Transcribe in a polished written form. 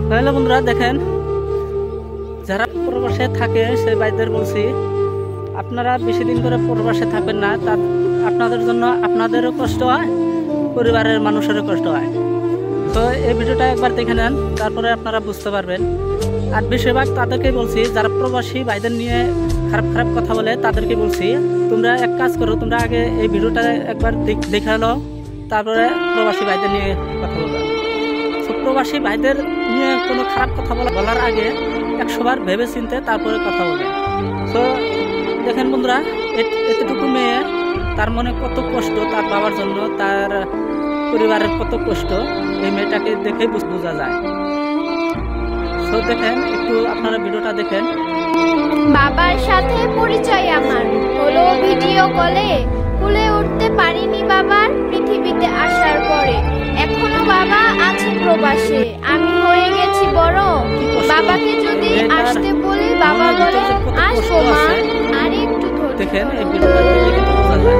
তাহলে বন্ধুরা দেখেন, যারা প্রবাসে থাকে সেই ভাইদের বলছি, আপনারা বেশি দিন করে প্রবাসে থাকবেন না। তা আপনাদের জন্য আপনাদেরও কষ্ট হয়, পরিবারের মানুষেরও কষ্ট হয়। তো এই ভিডিওটা একবার দেখে নেন, তারপরে আপনারা বুঝতে পারবেন। আর বেশিরভাগ তাদেরকেই বলছি, যারা প্রবাসী ভাইদের নিয়ে খারাপ খারাপ কথা বলে তাদেরকে বলছি, তোমরা এক কাজ করো, তোমরা আগে এই ভিডিওটা একবার দেখে লো, তারপরে প্রবাসী ভাইদের নিয়ে কথা বলবে। তো প্রবাসী ভাইদের নিয়ে কোনো খারাপ কথা বলার আগে 100 বার ভেবে চিনতে তারপরে কথা বলবে। তো দেখেন বন্ধুরা, এতটুকু মেয়ে, তার মনে কত কষ্ট, তার বাবার জন্য, তার পরিবারের কত কষ্ট, এই মেয়েটাকে দেখেই বোঝা যায়। তো দেখেন, একটু আপনারা ভিডিওটা দেখেন। বাবার সাথে পরিচয় আমার হলো ভিডিও কলে, কুলে উঠতে পারিনি বাবার পৃথিবীতে আসার পরে। এখনো বাবা আছে প্রবাসে, আমি হয়ে গেছি বড়। বাবাকে যদি আসতে বলি, বাবা বলে আসবো মা, আর একটু ধৈর্য দেখেন এই ভিডিওটা দেখে বোঝা যায়।